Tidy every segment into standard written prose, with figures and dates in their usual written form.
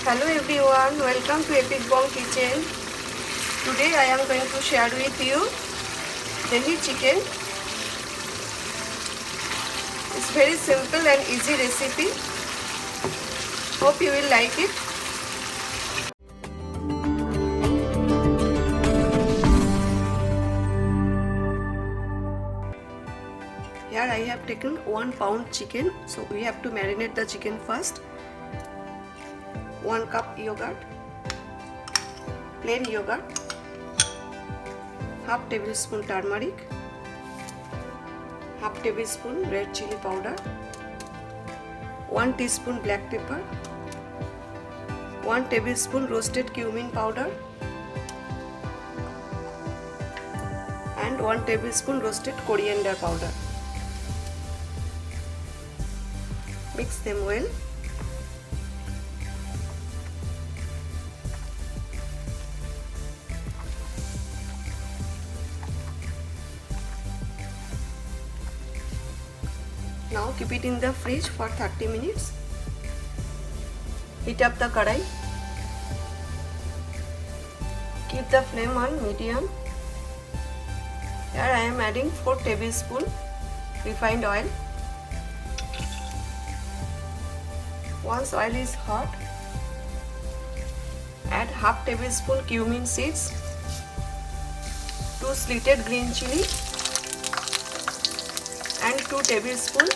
Hello everyone, welcome to Epic Bong Kitchen. Today I am going to share with you Dahi chicken. It's very simple and easy recipe. Hope you will like it. Here I have taken 1 pound chicken, so we have to marinate the chicken first. 1 cup yogurt, plain yogurt, half tablespoon turmeric, half tablespoon red chili powder, 1 teaspoon black pepper, 1 tablespoon roasted cumin powder, and 1 tablespoon roasted coriander powder. Mix them well. Now keep it in the fridge for 30 minutes. Heat up the kadai. Keep the flame on medium. Here I am adding 4 tablespoons refined oil. Once oil is hot, add half tablespoon cumin seeds, 2 slitted green chili, and 2 tablespoons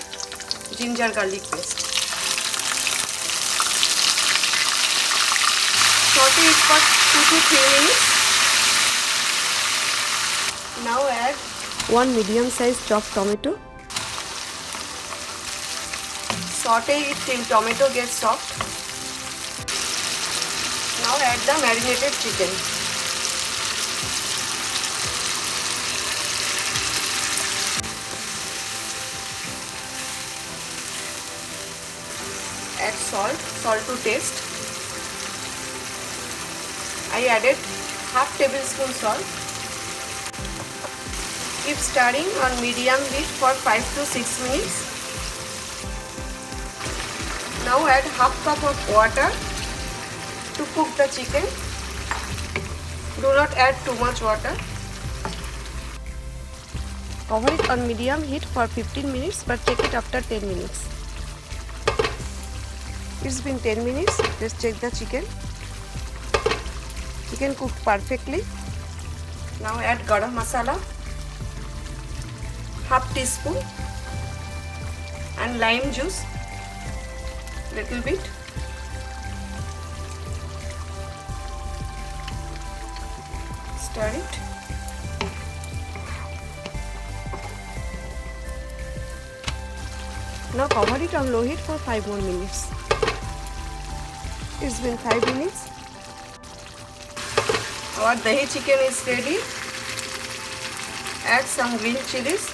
ginger garlic paste. Saute it for 2 to 3 minutes. Now add 1 medium sized chopped tomato. Saute it till tomato gets soft. Now add the marinated chicken. Add salt to taste. I added half tablespoon salt. Keep stirring on medium heat for 5 to 6 minutes. Now add half cup of water to cook the chicken. Do not add too much water. Cover it on medium heat for 15 minutes, but check it after 10 minutes. It's been 10 minutes. Let's check the chicken. Chicken cooked perfectly. Now add garam masala, half teaspoon, and lime juice, little bit. Stir it. Now cover it on low heat for 5 more minutes. It's been 5 minutes. Our dahi chicken is ready. Add some green chilies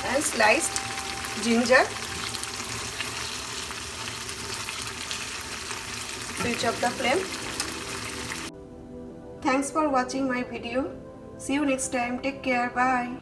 and sliced ginger. Switch off the flame. Thanks for watching my video. See you next time. Take care. Bye.